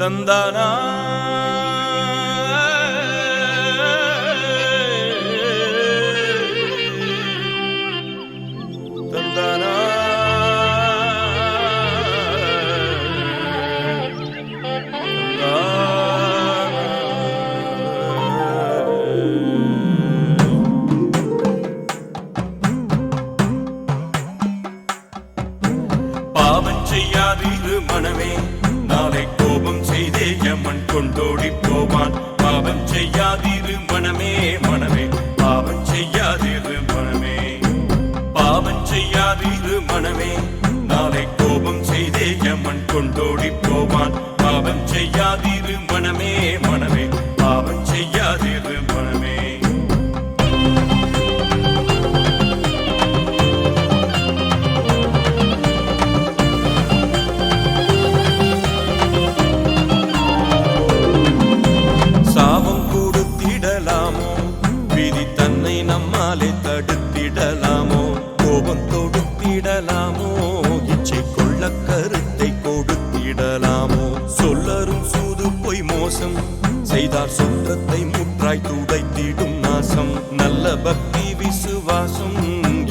தந்தானா தந்தானா பாவம் செய்யாதீரு மனமே, நாளை கோபம் செய்தே யமன் கொண்டோடி போவான். பாவம் செய்யாதீரு மனமே மனமே, பாவம் செய்யாதீரு மனமே, பாவம் செய்யாதீரு மனமே, நாளை கோபம் செய்தே யமன் கொண்டோடி போவான். பாவம் செய்யாதீரு மனமே மனமே, பாவம் செய்யாதீரு மனமே. சாபம் கொடுத்திடலாமோ, விதி தன்னை நம்மாலே தடுத்திடலாமோ, கோபம் தொடுத்திடலாமோ, இச்சை கொள்ள கருத்தை கொடுத்திடலாமோ, சொல்லரும் சூது பொய் மோசம் செய்தார் சுற்றத்தை முற்றாய் துடைத்திடும் நாசம். நல்ல பக்தி விசுவாசம்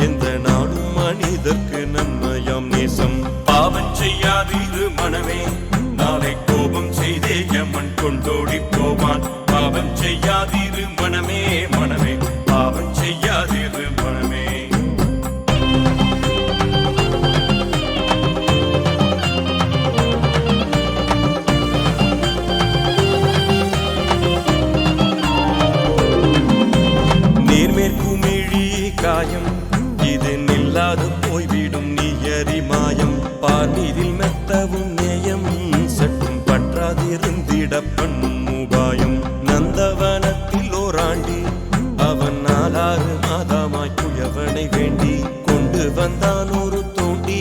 எந்த நாடும் மனிதர்க்கு நன்மையாம் நேசம். பாவம் செய்யாதீரு மனமே, நாளை கோபம் செய்தே யமன் கொண்டோடி போவான். பாவம் செய்யாதீரு மனமே மனமே, பாவம் செய்யாதீரு மனமே. நீர்மேற்குமிழி காயம் இது நில்லாது போய்விடும் நீயறி மாயம். பார்மீதில் மெத்தவும் நேயம் சற்றும் பற்றாதிருந்திட பண்ணும் உபாயம். நந்தவனத்தில் ஓராண்டி அவன் 4 மாதமாய் குயவனை வேண்டி கொண்டு வந்தான் ஒரு தோண்டி.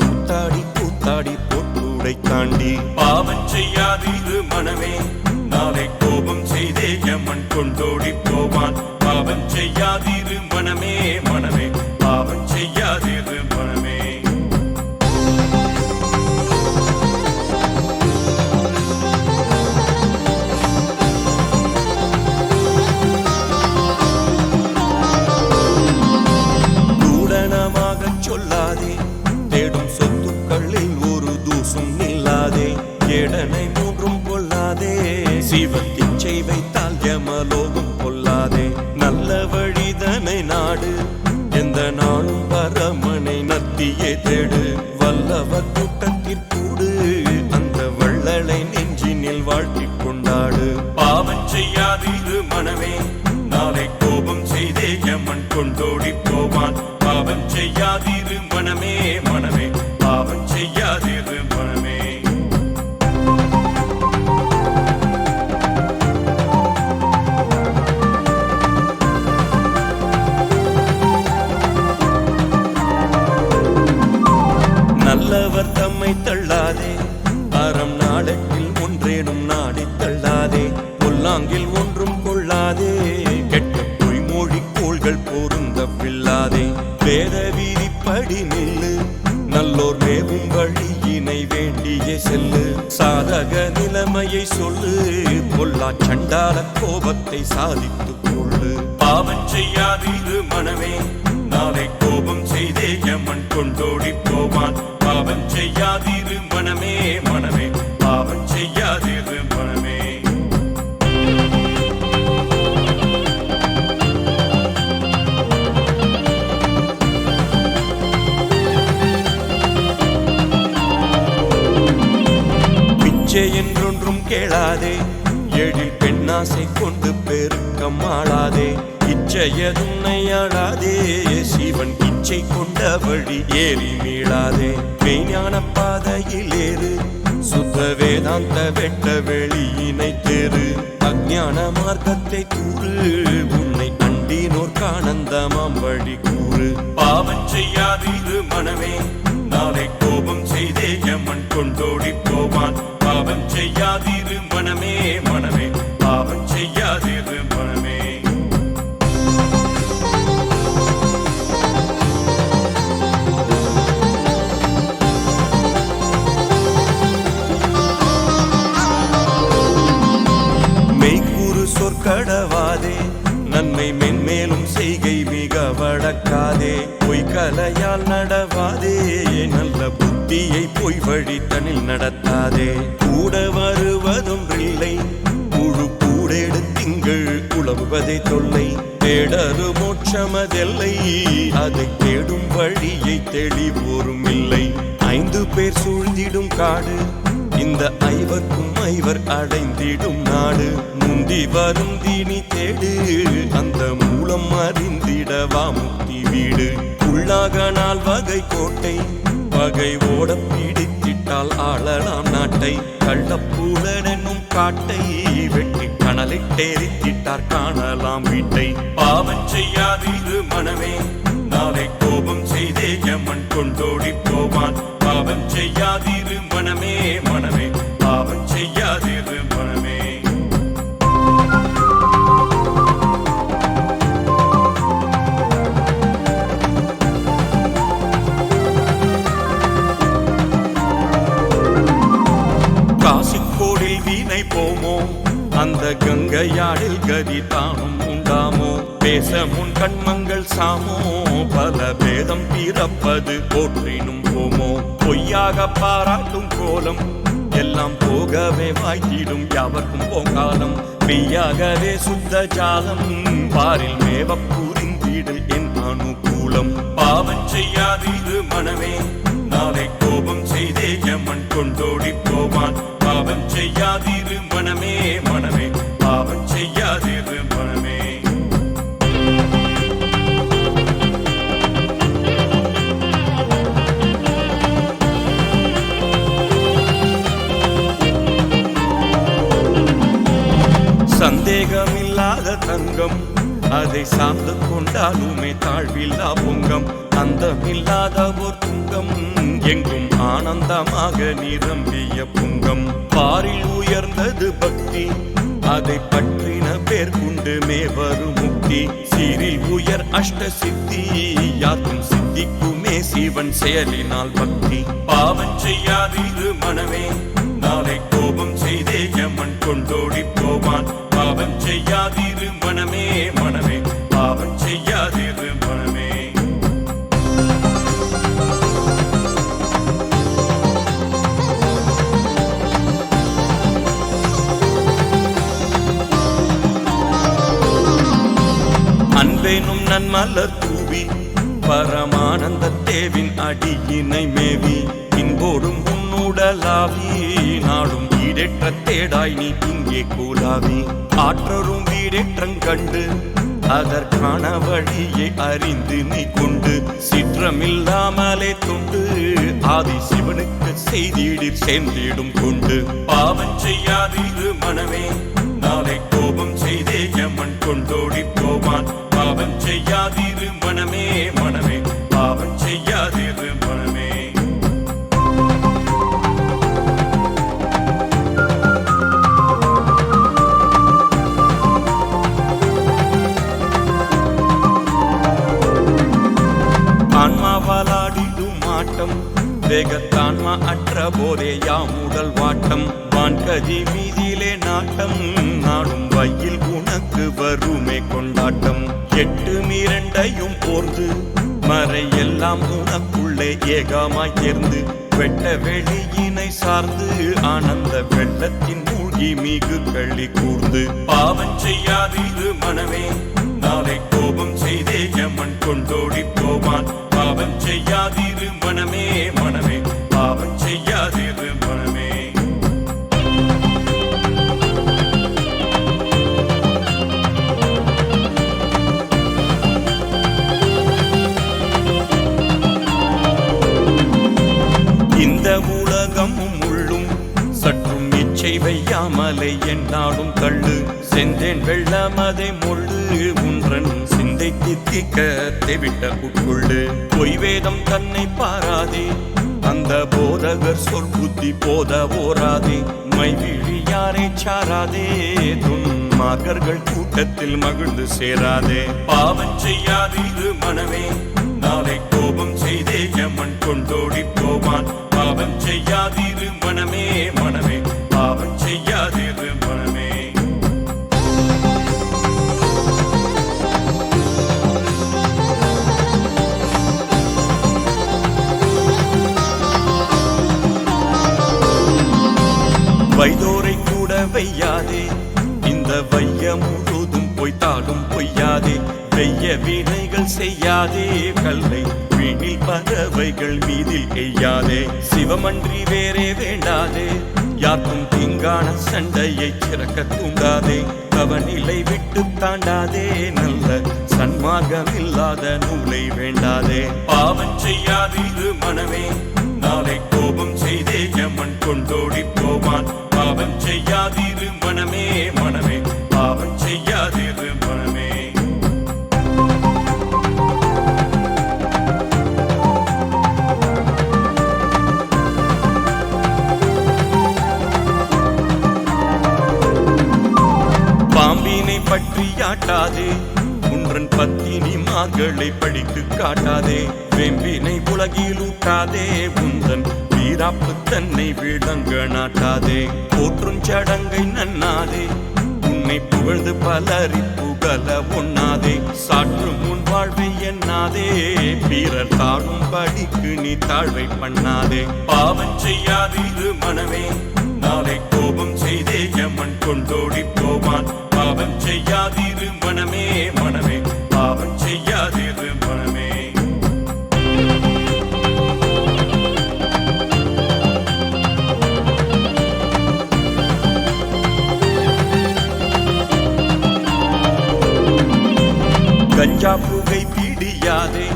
கூத்தாடி கூத்தாடி போட்டுடை தாண்டி. பாவம் செய்யாதீரு மனமே, நாளை கோபம் செய்தே யமன் கொண்டோடி போவான். பாவம் செய்யாதீரு மனமே மனமே, பாவம் செய்யாதீரு மனமே. சொல்லாதே, தேடும் சொத்துக்களில் ஒரு தூசும் நில்லாதே, கேடனை மூன்றும் கொள்ளாதே, சிவத்திச்சை வைத்தால் யமலோகம் கொள்ளாதே. நல்ல வழிதனை நாடு, எந்த நாளும் பரமனை நத்தியே தேடு. வல்லவ கூட்டத்திற்கூடு, அந்த வள்ளலை நெஞ்சினில் வாழ்த்திக் கொண்டாடு. பாவம் செய்யாதீரு மனமே, நாளை கோபம் செய்தே யமன் கொண்டோடி போவான். பாவம் செய்யாதீரு மனமே மனமே, பாவம் செய்யாதீரு மனமே. நல்லவர் தம்மை தள்ளாதே, அறம் நாடத்தில் ஒன்றேனும் நாடி தள்ளாதே, பொல்லாங்கில் ஒன்றும் கொள்ளாதே, கெட்ட பொய்மொழி கோள்கள் பொருந்தவில்லாதே. வேத விதிப்படி நில்லு, நல்லோர் மேவும் வழியினை வேண்டிய செல்லு. சாதக நிலைமையை சொல்லு, பொல்லா சண்டால கோபத்தை சாதித்துக் கொள்ளு. பாவம் செய்யாதீரு மனமே, நாளை கோபம் செய்தே யமன் கொண்டோடி போவான். பாவம் செய்யாதீரு மனமே மனமே, பாவம் செய்யாதீரு மனமே. என்றொன்றும் கேளாதே, எழில் பெண்ணாசை கொண்டு பெருக்கம் ஆளாதே. இச்சையதுன்னை ஆளாதே, சிவன் இச்சை கொண்ட வழி ஏறி மீளாதே. மெய்ஞான பாதையில் ஏறு, சுத்த வேதாந்த வெட்ட வெளியினை தேறு. அஞ்ஞான மார்க்கத்தை கூறு, உன்னை அண்டினோர் காணந்தமாம் வழி கூறு. பாவம் செய்யாதீரு மனமே, நாளை கோபம் செய்தே யமன் கொண்டோடி போவான். பாவம் செய்யாதீரு மனமே மனமே, பாவம் செய்யாதீரு மனமே. கேளாதே பொய்கலையால் நடவாதே நல்ல புத்தியை பொய் வழி தனில் நடத்தாதே கூட வருவதொன்றில்லை முழு கூடேடு திங்கள் உழவுவதை தொல்லை தேடரு மோட்சமதெல்லை அதை தேடும் வழியை தெளிவோரும் இல்லை 5 பேர் சூழ்ந்திடும் காடு இந்த 5வர்க்கும் 5வர் அடைந்திடும் நாடு முந்தி வரும் தீனி தேடு அந்த மூலம் அறிந்திடவா முக்தி வீடு உள்ளாக 4 வகை கோட்டை பகை ஓட பிடித்திட்டால் ஆளலாம் நாட்டை கள்ளப்பூடன் என்னும் காட்டை வெட்டி கணலிட்டேரித்திட்டார் காணலாம் வீட்டை பாவம் செய்யாதீரு மனமே நாளை கோபம் செய்தே யமன் கொண்டோடி போவான் பாவம் செய்யாதீரு மனமே மனமே பாவம் செய்யாதீரு மனமே காசிக்கோடில் வீணை போமோ அந்த கங்கையாடில் கதி தானும் உண்டாமோ பேச முன் கண்மங்கள் சாமோ பல பேதம் பிறப்பது போற்றினும் போமோ பொய்யாக பாராட்டும் கோலம் எல்லாம் போகவே வாய்த்திடும் யாவர்க்கும் போகாலம் மெய்யாகவே சுத்த ஜாலம் பாரில் மேவ புரிந்திடு என் அனுகூலம் பாவம் செய்யாதீரு மனமே நாளை கோபம் செய்தே யமன் கொண்டோடி போவான் பாவம் செய்யாதீரு மனமே மனமே பாவம் செய்யாதீரு மனமே சந்தேகமில்லாத தங்கம் அதை சார்ந்து கொண்டாலுமே தாழ்வில்லா பொங்கம் அந்தமில்லாத ஒரு துங்கம் எங்கும் ஆனந்தமாக நிரம்பிய புங்கம் பாரில் உயர்ந்தது பக்தி அதை பற்றின பேர் கொண்டு மேவரும் முக்தி சீரில் உயர் அஷ்ட சித்தி யாத்தும் சித்திக்குமே சிவன் செயலினால் பக்தி பாவம் செய்யாதீரு மனமே நாளை கோபம் செய்தே யமன் கொண்டோடி போவான் பாவம் செய்யாதீரு மனமே மனமே பாவம் செய்யாதீரு மனமே அன்பேனும் நன்மலர் தூவி பரமானந்த தேவின் அடியினை மேவி இன்போடும் உன்னுடலாவி நாடும் ஈடேற்ற தேடாய் நீ இங்கே கூலாவி ஆற்றரும் வீடேற்றங் கண்டு அதற்கான வழியை அறிந்து நீ கொண்டு சிற்றமில்லாமலே தொண்டு ஆதி சிவனுக்கு செய்திடிற் சேர்ந்திடும் கொண்டு பாவம் செய்யாதீரு மனமே நாளை கோபம் செய்தே யமன் கொண்டோடி போவான் பாவம் செய்யாதீரு மனமே மனமே பாவம் செய்யாதீரு மனமே ஆன்மாவாலாடிடும் ஆட்டம் வேகத்தான்மா அற்ற போதே யாமுடல் வாட்டம் வான்கதி மீதிலே நாட்டம் நாடும் வையில் உனக்கு வருமே கொண்டாட்டம் 8 மீரண்டையும் போர்ந்து மறை எல்லாம் உனக்குள்ளே ஏகமாய் தேர்ந்து வெட்ட வெளியினை சார்ந்து ஆனந்த வெள்ளத்தின் மூழ்கி மிகு களி கூர்ந்து பாவம் செய்யாதீரு மனமே நாளை கோபம் செய்தே யமன் கொண்டோடி போவான் பாவம் செய்யாதீரு மனமே மனமே பாவம் செய்யாதீரு மனமே இந்த உலகமும் உள்ளும் சற்றும் இச்சை வையாமலை என்னாடும் கள்ளு செந்தேன் வெள்ளமதை முள்ளு உன்றன் சிந்தை தித்திக்க தெவிட்ட உட்கொள்ளு பொய் வேதம் தன்னை பாராதே அந்த போதகர் சொல் புத்தி போத ஓராதே மைவிழி யாரை சாராதே துன்மார்கர்கள் கூட்டத்தில் மகிழ்ந்து சேராதே பாவம் செய்யாதீரு மனமே நாளை கோபம் செய்தே யமன் கொண்டோடி போவான் பாவம் செய்யாதீரு மனமே மனமே பாவம் செய்யாதீரு மனமே வைதோரை கூட வையாதே, இந்த வைய முழுதும் பொய்த்தாலும் பொய்யாதே. வெய்ய வினைகள் செய்யாதே, கல்லை வீணில் பறவைகள் மீதில் எய்யாதே. சிவமன்றி வேறே வேண்டாதே, யாருக்கும் தீங்கான சண்டையை சிறக்க தூண்டாதே. கவநிலை விட்டு தாண்டாதே, நல்ல சன்மார்க்கம் இல்லாத நூலை வேண்டாதே. பாவம் செய்யாதீரு மனமே, நாளை கோபம் செய்தே யமன் கொண்டோடி போவான். பாவம் செய்யாதீரு மனமே, மனமே பாவம் செய்யாதீரு மனமே. பாம்பினை பற்றியாட்டாதே, உன்றன் பத்தினி மார்களை படித்து காட்டாதே. வெம்பினை உலகில் ஊட்டாதே, உந்தன் வீராப்பு தன்னை விளங்க நாட்டாதே. போற்றும் சடங்கை நன்னாதே, உன்னை புகழ்ந்து பலரி புகழ ஒண்ணாதே. சாற்று முன் வாழ்வை எண்ணாதே, வீரர் தாழும் படிக்கு நீ தாழ்வை பண்ணாதே. பாவம் செய்யாதீரு மனமே, நாளை கோபம் செய்தே யமன் கொண்டோடி போவான். பாவம் செய்யாதீரு மனமே, மனமே பாவம் செய்யாதீரு மனமே. கஞ்சா புகை பீடியாதே,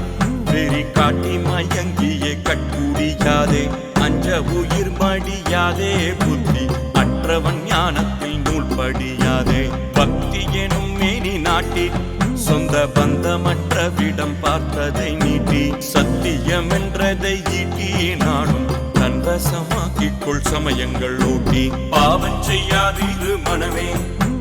வெறி காட்டி மயங்கியே கட்கூடியாதே. அஞ்ச உயிர் மடியாதே, புத்தி அற்றவன் ஞானத்தில் நூல் படியாதே. பக்தி எனும் மேனி நாட்டி, சொந்த பந்தமற்ற விடம் பார்த்ததை நீட்டி. சத்தியம் என்றதை ஈட்டி, நாடும் தன்வசமாக்கிக்கொள் சமயங்கள் ஓட்டி. பாவம் செய்யாதீரு மனமே,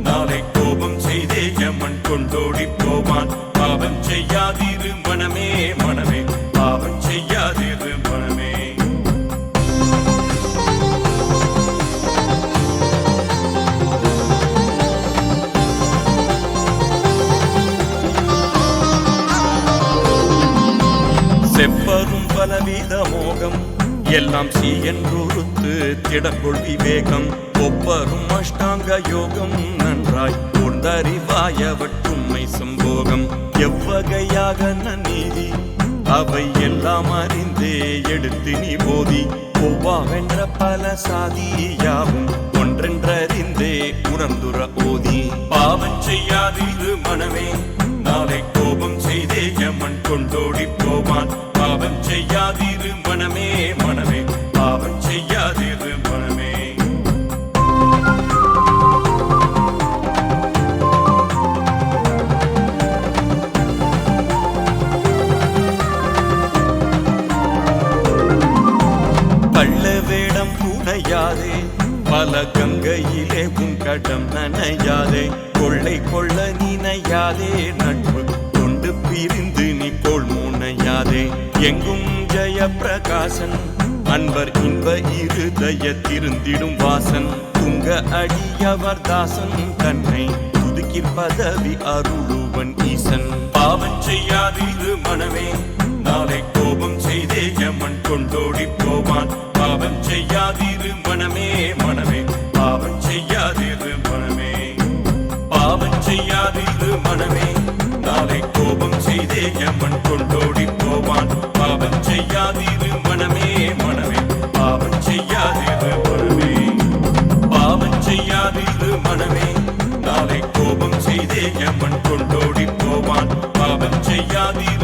நாளை கோபம் செய்தே யமன் கொண்டோடி போவான். பாவம் செய்யாதீரு மனமே, மனமே பாவம் செய்யாதீரு மனமே. செப்பரும் பலவித மோகம், எல்லாம் சீ என்றொருத்து திடக்கொள் விவேகம். ஒப்பரும் அஷ்டாங்க யோகம், நன்றாய் உணர்ந்தறிவாயவற்றுமை சம்போகம். எவ்வகையாக நன்னீதி, அவை எல்லாம் அறிந்தே எடுத்து நீ போதி. ஒவ்வாவென்ற பல சாதியாவும் ஒன்றென்றறிந்தே உணர்ந்துர ஓதி. பாவம் செய்யாதீரு மனமே, நாளை கோபம் செய்தே யமன் கொண்டோடி போவான். பாவம் செய்யாதீரு மனமே, மனமே பாவம் செய்யாதீரு மனமே. கள்ள வேடம் புனையாதே, பல கங்கையிலே உன் கடம் நனையாதே. கொள்ளை கொள்ள நினையாதே, நட்பு கொண்டு பிரிந்து நீ கோள் முனையாதே. எங்கும் ஜெய பிரகாசன், அன்பர் இன்ப இருதய திருந்திடும் வாசன். துங்க அடியவர் தாசன், தன்னை துதுக்கி பதவி அருளுவன் ஈசன். பாவம் செய்யாதீரு மனமே, நாளை கோபம் செய்தே யமன் கொண்டோடி போவான். பாவம் செய்யாதீரு மனமே, மனமே பாவம் செய்யாதீரு மனமே. பாவம் செய்யாதீரு மனமே, நாளை கோபம் செய்தே யமன் கொண்டோடி போவான். பாவம் செய்யாதீரு மனமே, மனமே பாவம் செய்யாதீரு மனமே. பாவம் செய்யாதீரு மனமே, நாளை கோபம் செய்தே யமன் கொண்டோடி போவான். பாவம் செய்யாதீரு